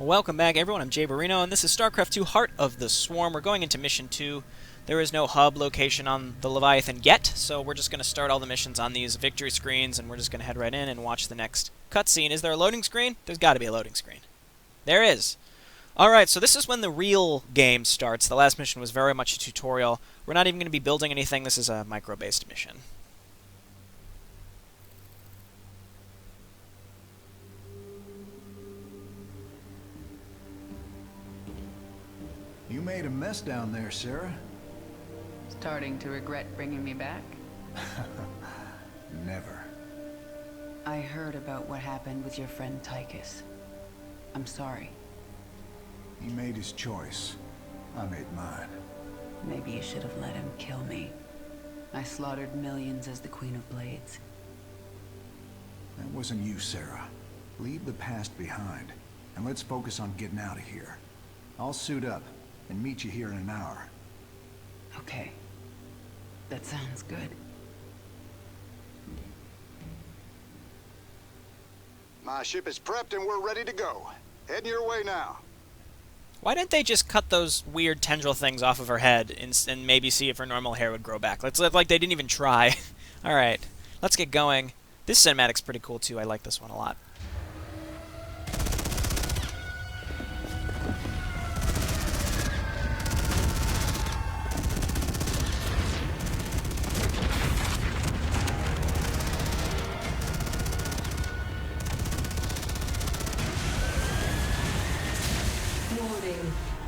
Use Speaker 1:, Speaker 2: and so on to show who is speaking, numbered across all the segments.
Speaker 1: Welcome back, everyone. I'm JayborinoPlays, and this is Starcraft 2 Heart of the Swarm. We're going into Mission 2. There is no hub location on the Leviathan yet, so we're just going to start all the missions on these victory screens, and we're just going to head right in and watch the next cutscene. Is there a loading screen? There's got to be a loading screen. There is. Alright, so this is when the real game starts. The last mission was very much a tutorial. We're not even going to be building anything. This is a micro-based mission.
Speaker 2: You made a mess down there, Sarah.
Speaker 3: Starting to regret bringing me back?
Speaker 2: Never.
Speaker 3: I heard about what happened with your friend Tychus. I'm sorry.
Speaker 2: He made his choice. I made mine.
Speaker 3: Maybe you should have let him kill me. I slaughtered millions as the Queen of Blades.
Speaker 2: That wasn't you, Sarah. Leave the past behind, and let's focus on getting out of here. I'll suit up and meet you here in an hour.
Speaker 3: Okay. That sounds good.
Speaker 4: My ship is prepped and we're ready to go. Heading your way now.
Speaker 1: Why didn't they just cut those weird tendril things off of her head and maybe see if her normal hair would grow back? Let's live like they didn't even try. Alright, let's get going. This cinematic's pretty cool too. I like this one a lot.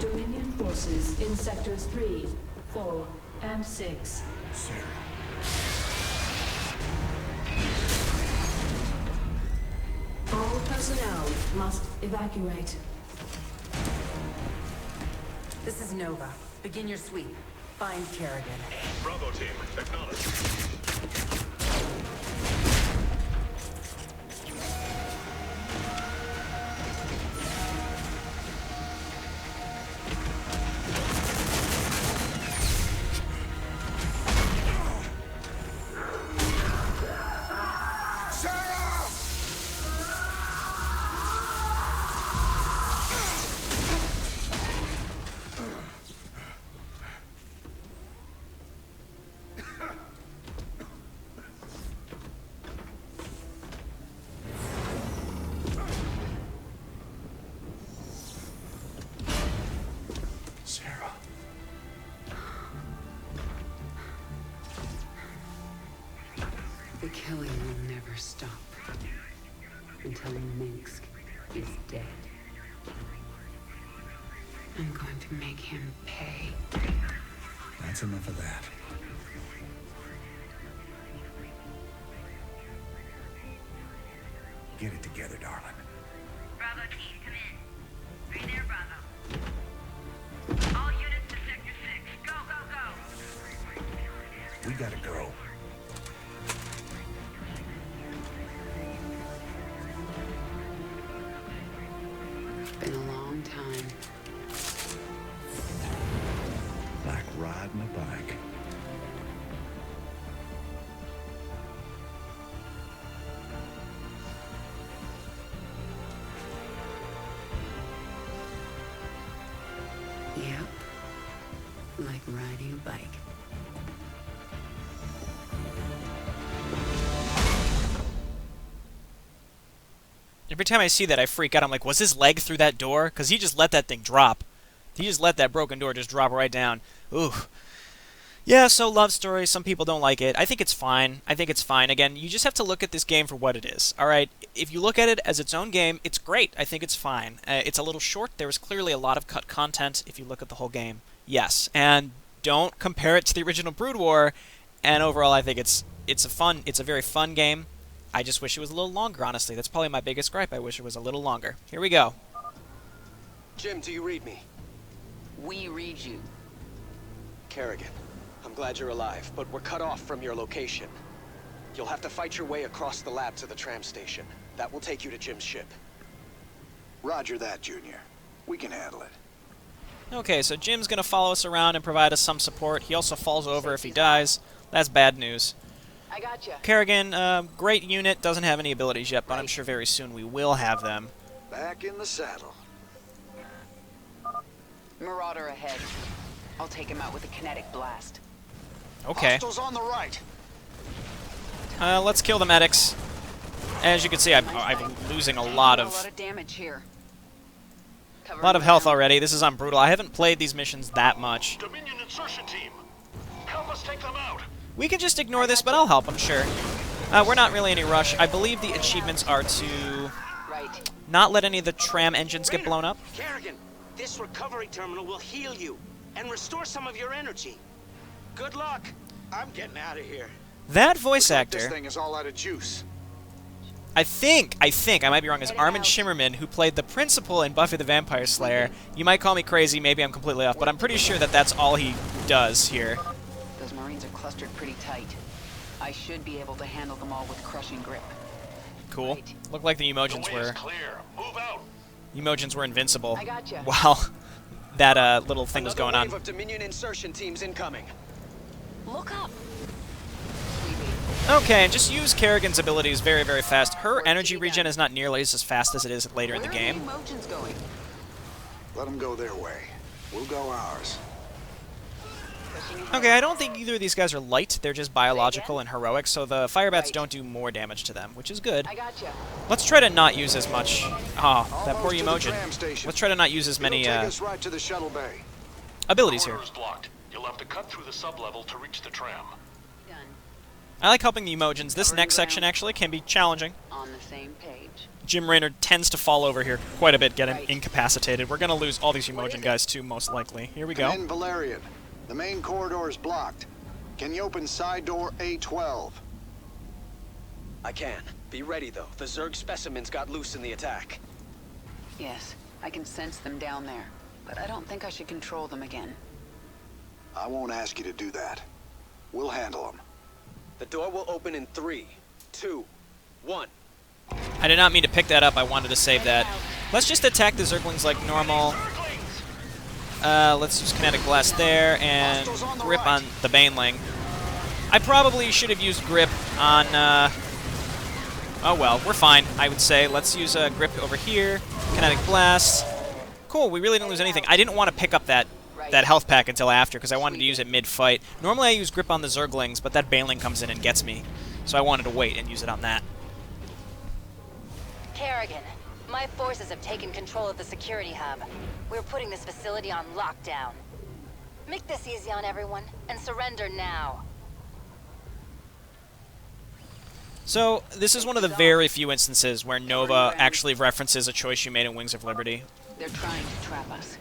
Speaker 5: Dominion forces in sectors 3, 4, and 6.
Speaker 2: Sarah.
Speaker 5: All personnel must evacuate.
Speaker 6: This is Nova. Begin your sweep. Find Kerrigan.
Speaker 7: Bravo team, acknowledge.
Speaker 3: The killing will never stop. Until Minsk is dead. I'm going to make him pay.
Speaker 2: That's enough of that. Get it together, darling.
Speaker 8: Bravo team, come in. Are you there, Bravo? All units to Sector 6. Go, go, go!
Speaker 2: We gotta go.
Speaker 3: Been a long time.
Speaker 2: Like riding a bike.
Speaker 3: Yep. Like riding a bike.
Speaker 1: Every time I see that, I freak out. I'm like, was his leg through that door? Because he just let that thing drop. He just let that broken door just drop right down. Ooh. Yeah, so love story. Some people don't like it. I think it's fine. I think it's fine. Again, you just have to look at this game for what it is. Alright? If you look at it as its own game, it's great. I think it's fine. It's a little short. There was clearly a lot of cut content if you look at the whole game. Yes. And don't compare it to the original Brood War. And overall, I think it's a very fun game. I just wish it was a little longer, honestly. That's probably my biggest gripe. I wish it was a little longer. Here we go.
Speaker 9: Jim, do you read me?
Speaker 6: We read you.
Speaker 9: Kerrigan, I'm glad you're alive, but we're cut off from your location. You'll have to fight your way across the lab to the tram station. That will take you to Jim's ship.
Speaker 4: Roger that, Junior. We can handle it.
Speaker 1: Okay, so Jim's going to follow us around and provide us some support. He also falls over if he dies. That's bad news.
Speaker 6: I gotcha.
Speaker 1: Kerrigan, great unit, doesn't have any abilities yet, but I'm sure very soon we will have them.
Speaker 4: Back in the saddle.
Speaker 3: Marauder ahead. I'll take him out with a kinetic blast.
Speaker 1: Okay.
Speaker 4: Hostiles on the right.
Speaker 1: Let's kill the medics. As you can see, I'm losing a lot
Speaker 3: A
Speaker 1: of
Speaker 3: lot of damage here.
Speaker 1: health already. This is on brutal. I haven't played these missions that much.
Speaker 7: Dominion insertion team. Help us take them out.
Speaker 1: We can just ignore this, but I'll help, I'm sure. We're not really in any rush. I believe the achievements are to
Speaker 3: Right.
Speaker 1: not let any of the tram engines get blown up.
Speaker 10: Kerrigan, this recovery terminal will heal you and restore some of your energy. Good luck. I'm getting out of here.
Speaker 1: That voice
Speaker 4: This
Speaker 1: actor,
Speaker 4: thing is all out of juice.
Speaker 1: I think, I might be wrong, is Armin Shimmerman, who played the principal in Buffy the Vampire Slayer. You might call me crazy, maybe I'm completely off, but I'm pretty sure that that's all he does here.
Speaker 3: Those Marines are clustered pretty tight. I should be able to handle them all with crushing grip.
Speaker 1: Cool. Looked like the
Speaker 7: The
Speaker 1: Emojins
Speaker 7: way is
Speaker 1: were
Speaker 7: clear. Move out.
Speaker 1: Emojins were invincible.
Speaker 3: I gotcha.
Speaker 1: While that little thing was
Speaker 9: Another
Speaker 1: going on.
Speaker 9: wave of Dominion insertion teams incoming.
Speaker 3: Look up.
Speaker 1: Okay, and just use Kerrigan's abilities very, very fast. Her energy regen is not nearly as fast as it is later in the game.
Speaker 3: Where are the Emojins going?
Speaker 4: Let them go their way. We'll go ours.
Speaker 3: Pushing ahead.
Speaker 1: Okay, I don't think either of these guys are light. They're just biological and heroic, so the firebats don't do more damage to them, which is good.
Speaker 3: I gotcha.
Speaker 1: Let's try to not use as much. Oh, that poor
Speaker 4: Almost to the
Speaker 1: Emojin.
Speaker 4: tram station.
Speaker 1: Let's try to not use as many
Speaker 4: It'll take us right to the shuttle bay.
Speaker 1: abilities here.
Speaker 7: Corridor's blocked. You'll have to cut through the sublevel to reach the tram.
Speaker 3: Done.
Speaker 1: I like helping the Emojins. This next section actually can be challenging.
Speaker 3: On the same page.
Speaker 1: Jim Raynor tends to fall over here quite a bit, getting
Speaker 3: Right.
Speaker 1: incapacitated. We're going to lose all these Emojin guys too, most likely. Here we go.
Speaker 4: Come in, Valerian. The main corridor is blocked. Can you open side door A12?
Speaker 9: I can. Be ready, though. The Zerg specimens got loose in the attack.
Speaker 3: Yes, I can sense them down there, but I don't think I should control them again.
Speaker 4: I won't ask you to do that. We'll handle them.
Speaker 9: The door will open in 3, 2, 1.
Speaker 1: I did not mean to pick that up. I wanted to save that. Let's just attack the Zerglings like normal. Let's use Kinetic Blast there, and Grip on the Baneling. I probably should have used Grip on, oh well, we're fine, I would say. Let's use Grip over here. Kinetic Blast. Cool, we really didn't lose anything. I didn't want to pick up that health pack until after, because I wanted to use it mid-fight. Normally I use Grip on the Zerglings, but that Baneling comes in and gets me. So I wanted to wait and use it on that.
Speaker 11: Kerrigan, my forces have taken control of the security hub. We're putting this facility on lockdown. Make this easy on everyone, and surrender now.
Speaker 1: So, this is one of the very few instances where Nova actually references a choice you made in Wings of Liberty.
Speaker 3: They're trying to trap us.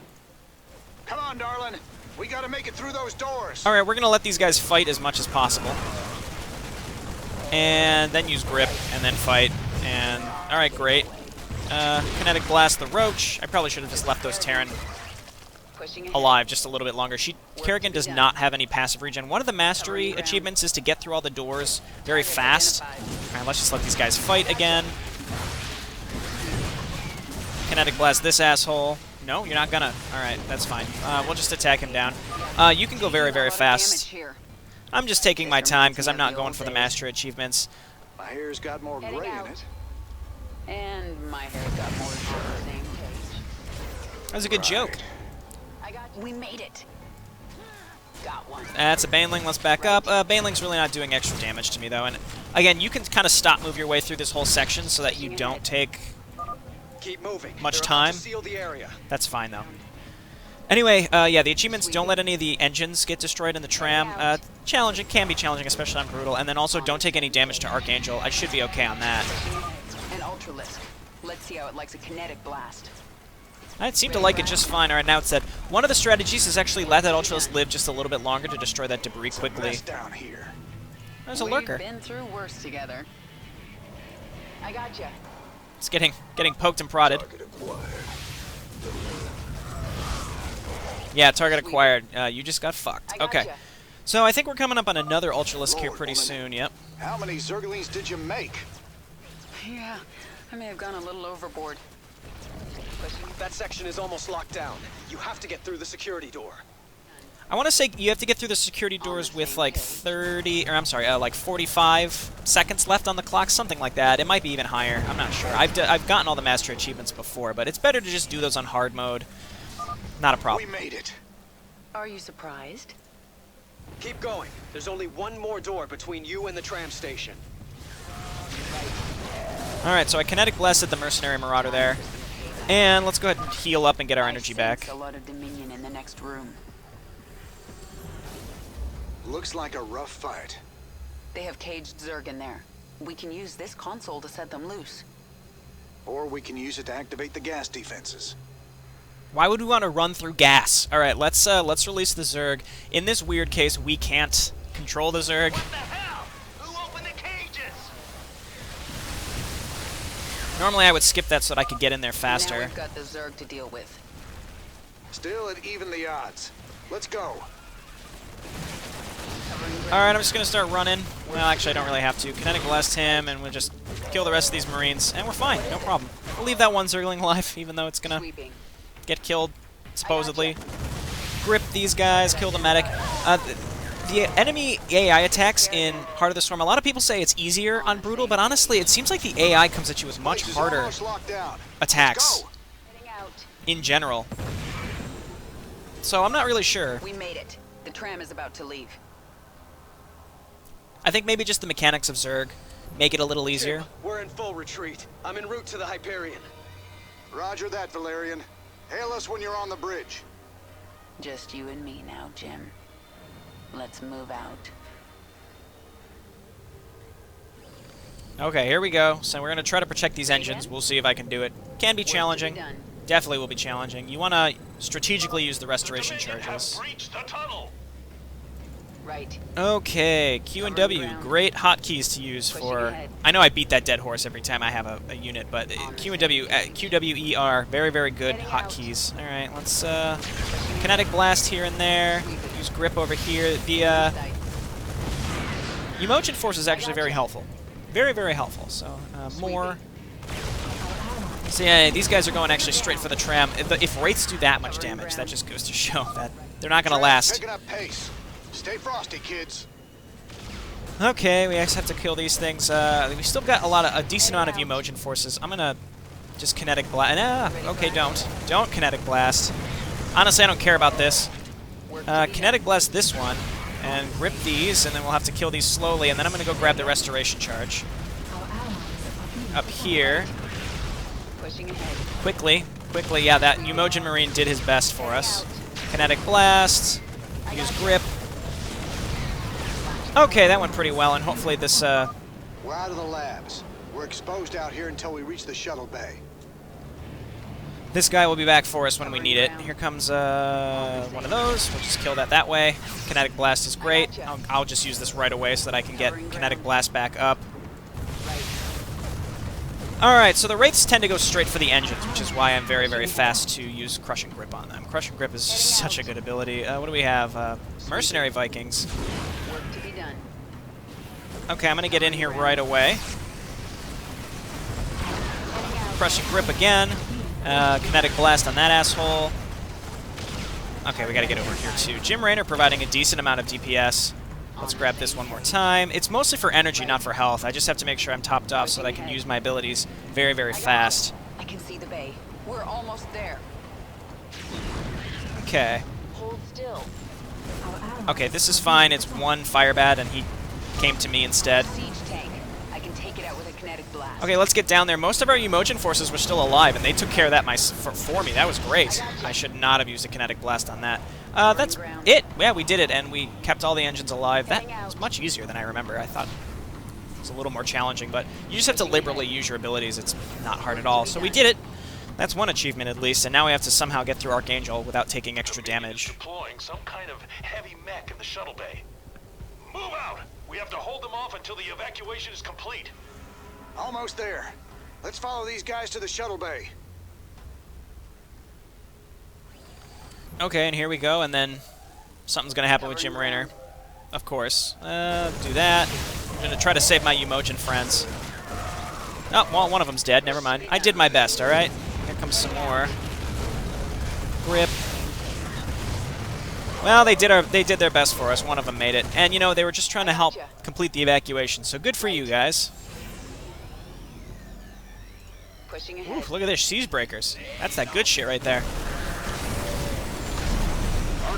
Speaker 4: Come on, darling. We gotta make it through those doors.
Speaker 1: Alright, we're going to let these guys fight as much as possible. And then use Grip, and then fight. And, alright, great. Kinetic Blast the Roach. I probably should have just left those Terran
Speaker 3: Pushing ahead.
Speaker 1: alive just a little bit longer. Kerrigan does not have any passive regen. One of the mastery achievements is to get through all the doors very fast. Alright, let's just let these guys fight again. Kinetic Blast this asshole. No, you're not gonna. Alright, that's fine. We'll just attack him down. You can go very, very fast. I'm just taking my time because I'm not going for the mastery achievements.
Speaker 4: My hair's got more gray in it.
Speaker 3: And my hair's got more than on the same page.
Speaker 1: That was a good joke.
Speaker 3: We made it. Got one.
Speaker 1: That's a Baneling. Let's back up. Baneling's really not doing extra damage to me, though. And again, you can kind of move your way through this whole section so that you don't take
Speaker 9: Keep moving.
Speaker 1: much
Speaker 9: They're about
Speaker 1: time.
Speaker 9: to seal the area.
Speaker 1: That's fine, though. Anyway, yeah, the achievements don't let any of the engines get destroyed in the tram. Challenging, can be challenging, especially on Brutal. And then also don't take any damage to Archangel. I should be okay on that.
Speaker 3: An Ultralisk. Let's see how it likes a kinetic blast.
Speaker 1: I seem to like it just fine. Alright, now it said one of the strategies is actually let that Ultralisk live just a little bit longer to destroy that debris quickly.
Speaker 4: Rest down here.
Speaker 1: There's a lurker.
Speaker 3: We've been through worse together. I gotcha.
Speaker 1: It's getting poked and prodded. Yeah, target acquired. You just got fucked. Okay. So I think we're coming up on another Ultralisk here pretty soon. Yep.
Speaker 4: How many Zerglings did you make?
Speaker 3: Yeah, I may have gone a little overboard.
Speaker 9: That section is almost locked down. You have to get through the security door.
Speaker 1: I want to say you have to get through the security doors with like 30, or I'm sorry, like 45 seconds left on the clock, something like that. It might be even higher. I'm not sure. I've gotten all the master achievements before, but it's better to just do those on hard mode. Not a problem.
Speaker 4: We made it.
Speaker 3: Are you surprised?
Speaker 9: Keep going. There's only one more door between you and the tram station.
Speaker 1: Alright, so I kinetic blasted the mercenary marauder there. And let's go ahead and heal up and get our energy back.
Speaker 3: A lot of Dominion in the next room.
Speaker 4: Looks like a rough fight.
Speaker 3: They have caged Zerg in there. We can use this console to set them loose.
Speaker 4: Or we can use it to activate the gas defenses.
Speaker 1: Why would we want to run through gas? Alright, let's release the Zerg. In this weird case, we can't control the Zerg.
Speaker 10: What the hell? Who opened the cages?
Speaker 1: Normally I would skip that so that I could get in there
Speaker 3: Now
Speaker 1: faster.
Speaker 3: we've got the Zerg to deal with.
Speaker 4: Still at even the odds. Let's go.
Speaker 1: Alright, I'm just going to start running. Well, actually, I don't really have to. Kinetic blast him, and we'll just kill the rest of these Marines, and we're fine. No problem. We'll leave that one Zergling alive, even though it's going to get killed, supposedly. Grip these guys, kill the medic. The enemy AI attacks in Heart of the Storm, a lot of people say it's easier on Brutal, but honestly, it seems like the AI comes at you with much harder attacks in general. So I'm not really sure.
Speaker 3: We made it. The tram is about to leave.
Speaker 1: I think maybe just the mechanics of Zerg make it a little easier.
Speaker 9: Jim, we're in full retreat. I'm en route to the Hyperion.
Speaker 4: Roger that, Valerian. Hail us when you're on the bridge.
Speaker 3: Just you and me now, Jim. Let's move out.
Speaker 1: Okay, here we go. So we're going to try to protect these engines. We'll see if I can do it. Can be challenging. Definitely will be challenging. You want to strategically use the restoration charges.
Speaker 3: Right.
Speaker 1: Okay, Q and W, great hotkeys to use for... I know I beat that dead horse every time I have a unit, but Q and W, QWER, very, very good hotkeys. Alright, let's kinetic blast here and there. Use grip over here. The Emotion Force is actually very helpful. Very, very helpful. So, more... So yeah, these guys are going actually straight for the tram. If Wraiths do that much damage, that just goes to show that they're not going to last.
Speaker 4: Picking up pace. Stay frosty, kids.
Speaker 1: Okay, we just have to kill these things. We still got a decent amount of Emotion Forces. I'm gonna just kinetic blast. Okay, don't kinetic blast. Honestly, I don't care about this. Kinetic blast this one and grip these, and then we'll have to kill these slowly. And then I'm gonna go grab the restoration charge up here. Quickly. Yeah, that Emotion Marine did his best for us. Kinetic blast. Use grip. Okay, that went pretty well, and hopefully this,
Speaker 4: We're out of the labs. We're exposed out here until we reach the shuttle bay.
Speaker 1: this guy will be back for us when we need it. Here comes one of those. We'll just kill that way. Kinetic blast is great. I'll just use this right away so that I can get kinetic blast back up. Alright, so the Wraiths tend to go straight for the engines, which is why I'm very, very fast to use Crushing Grip on them. Crushing Grip is just such a good ability. What do we have? Mercenary Vikings. Okay, I'm going to get in here right away. Crushing Grip again. Kinetic Blast on that asshole. Okay, we got to get over here too. Jim Raynor providing a decent amount of DPS. Let's grab this one more time. It's mostly for energy, not for health. I just have to make sure I'm topped off so that I can use my abilities very, very fast.
Speaker 3: I can see the bay. We're almost there.
Speaker 1: Okay.
Speaker 3: Hold still.
Speaker 1: Okay, this is fine. It's one Firebat, and he came to me instead.
Speaker 3: Siege tank. I can take it out with a kinetic blast.
Speaker 1: Okay, let's get down there. Most of our Emotion Forces were still alive, and they took care of that for me. That was great. I should not have used a kinetic blast on that. That's it. Yeah, we did it, and we kept all the engines alive. That was much easier than I remember. I thought it was a little more challenging, but you just have to liberally use your abilities. It's not hard at all. So we did it. That's one achievement at least, and now we have to somehow get through Archangel without taking extra damage.
Speaker 7: Deploying some kind of heavy mech in the shuttle bay. Move out! We have to hold them off until the evacuation is complete.
Speaker 4: Almost there. Let's follow these guys to the shuttle bay.
Speaker 1: Okay, and here we go, and then something's going to happen with Jim Raynor. Of course. Do that. I'm going to try to save my Emotion friends. Oh, well, one of them's dead. Never mind. I did my best, alright? Here comes some more. Grip. Well, they did their best for us. One of them made it. And, you know, they were just trying to help complete the evacuation, so good for you guys.
Speaker 3: Pushing ahead.
Speaker 1: Oof, look at this. Siege breakers. That's that good shit right there.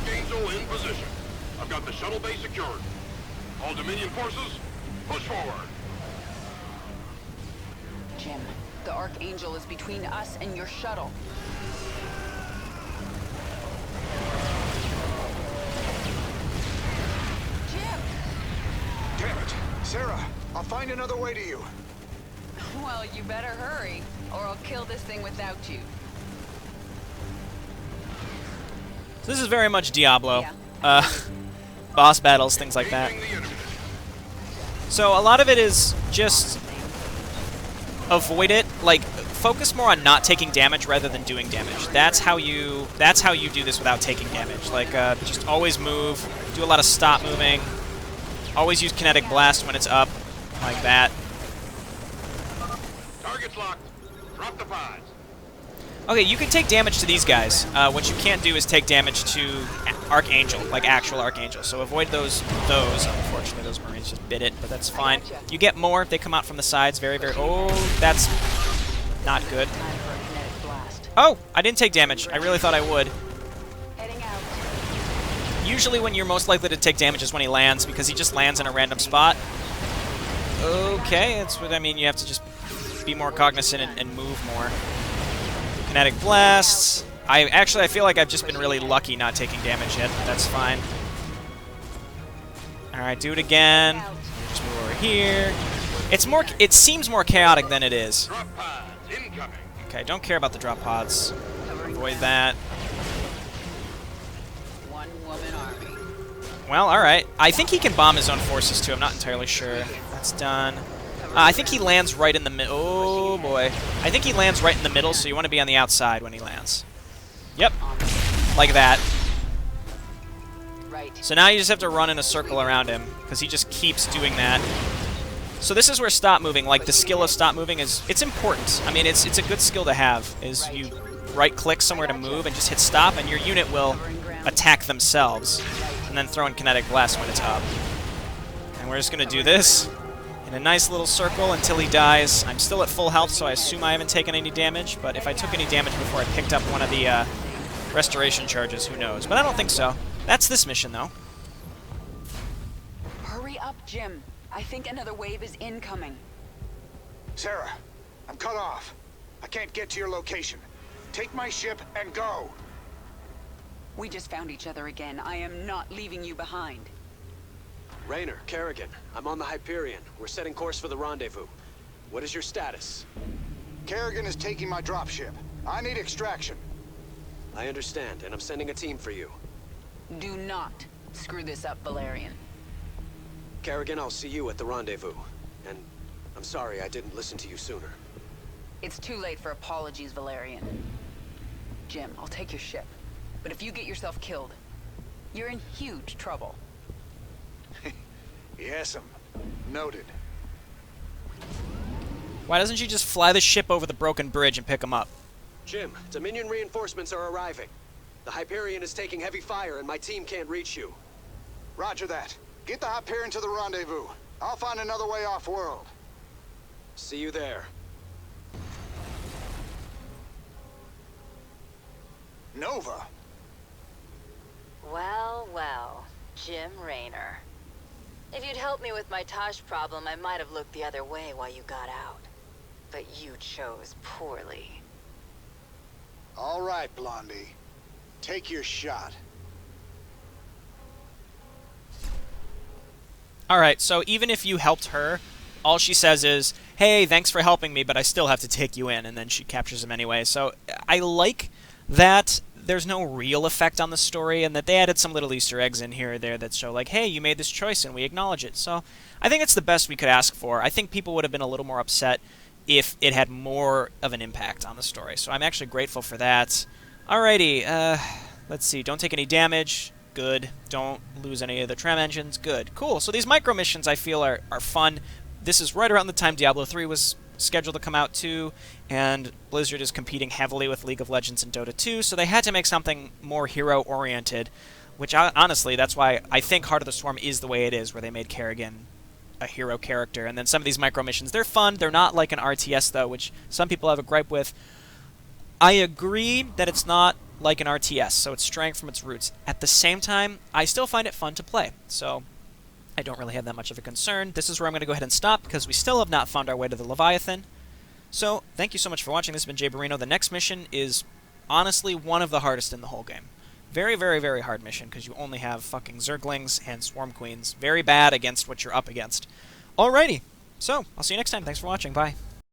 Speaker 7: Archangel in position. I've got the shuttle bay secured. All Dominion forces, push forward.
Speaker 3: Jim, the Archangel is between us and your shuttle. Jim!
Speaker 2: Damn it. Sarah, I'll find another way to you.
Speaker 3: Well, you better hurry, or I'll kill this thing without you.
Speaker 1: So this is very much Diablo.
Speaker 3: Yeah.
Speaker 1: Boss battles, things like that. So a lot of it is just avoid it. Like, focus more on not taking damage rather than doing damage. That's how you do this without taking damage. Like, just always move, do a lot of stop moving. Always use kinetic blast when it's up, like that.
Speaker 7: Target's locked. Drop the pods.
Speaker 1: Okay, you can take damage to these guys. What you can't do is take damage to Archangel, like actual Archangel. So avoid those. Unfortunately, those Marines just bit it, but that's fine. You get more if they come out from the sides. Very, very... Oh, that's not good. Oh, I didn't take damage. I really thought I would. Usually when you're most likely to take damage is when he lands, because he just lands in a random spot. Okay, that's what I mean. You have to just be more cognizant and move more. Kinetic blasts. I feel like I've just been really lucky not taking damage yet. That's fine. Alright, do it again. Just move over here. It seems more chaotic than it is.
Speaker 7: Drop pods incoming.
Speaker 1: Okay, don't care about the drop pods. Avoid that.
Speaker 3: One-woman army.
Speaker 1: Well, alright. I think he can bomb his own forces too. I'm not entirely sure. That's done. I think he lands right in the middle. Oh, boy. I think he lands right in the middle, so you want to be on the outside when he lands. Yep. Like that. So now you just have to run in a circle around him, because he just keeps doing that. So this is where stop moving, like the skill of stop moving, it's important. I mean, it's a good skill to have, is you right-click somewhere to move and just hit stop, and your unit will attack themselves, and then throw in kinetic blast when it's up. And we're just going to do this in a nice little circle until he dies. I'm still at full health, so I assume I haven't taken any damage, but if I took any damage before I picked up one of the restoration charges, who knows. But I don't think so. That's this mission, though.
Speaker 3: Hurry up, Jim. I think another wave is incoming.
Speaker 2: Sarah, I'm cut off. I can't get to your location. Take my ship and go.
Speaker 3: We just found each other again. I am not leaving you behind.
Speaker 9: Raynor, Kerrigan, I'm on the Hyperion. We're setting course for the rendezvous. What is your status?
Speaker 4: Kerrigan is taking my dropship. I need extraction.
Speaker 9: I understand, and I'm sending a team for you.
Speaker 3: Do not screw this up, Valerian.
Speaker 9: Kerrigan, I'll see you at the rendezvous. And I'm sorry I didn't listen to you sooner.
Speaker 3: It's too late for apologies, Valerian. Jim, I'll take your ship. But if you get yourself killed, you're in huge trouble.
Speaker 2: Yes'm. Noted.
Speaker 1: Why doesn't she just fly the ship over the broken bridge and pick him up?
Speaker 9: Jim, Dominion reinforcements are arriving. The Hyperion is taking heavy fire and my team can't reach you.
Speaker 4: Roger that. Get the Hyperion to the rendezvous. I'll find another way off-world.
Speaker 9: See you there.
Speaker 4: Nova.
Speaker 11: Well, well, Jim Raynor. If you'd helped me with my Tosh problem, I might have looked the other way while you got out. But you chose poorly.
Speaker 4: All right, Blondie. Take your shot.
Speaker 1: Alright, so even if you helped her, all she says is, hey, thanks for helping me, but I still have to take you in, and then she captures him anyway. So I like that there's no real effect on the story, and that they added some little Easter eggs in here or there that show, like, hey, you made this choice, and we acknowledge it. So I think it's the best we could ask for. I think people would have been a little more upset if it had more of an impact on the story. So I'm actually grateful for that. Alrighty, let's see. Don't take any damage. Good. Don't lose any of the Tram engines. Good. Cool. So these micro missions I feel are fun. This is right around the time Diablo 3 was scheduled to come out too, and Blizzard is competing heavily with League of Legends and Dota 2, so they had to make something more hero-oriented, which honestly, that's why I think Heart of the Swarm is the way it is, where they made Kerrigan a hero character. And then some of these micro missions, they're fun. They're not like an RTS, though, which some people have a gripe with. I agree that it's not like an RTS, so it's straying from its roots. At the same time, I still find it fun to play, so I don't really have that much of a concern. This is where I'm going to go ahead and stop, because we still have not found our way to the Leviathan. So, thank you so much for watching. This has been JayborinoPlays. The next mission is honestly one of the hardest in the whole game. Very, very, very hard mission, because you only have fucking Zerglings and Swarm Queens. Very bad against what you're up against. Alrighty, so, I'll see you next time. Thanks for watching. Bye.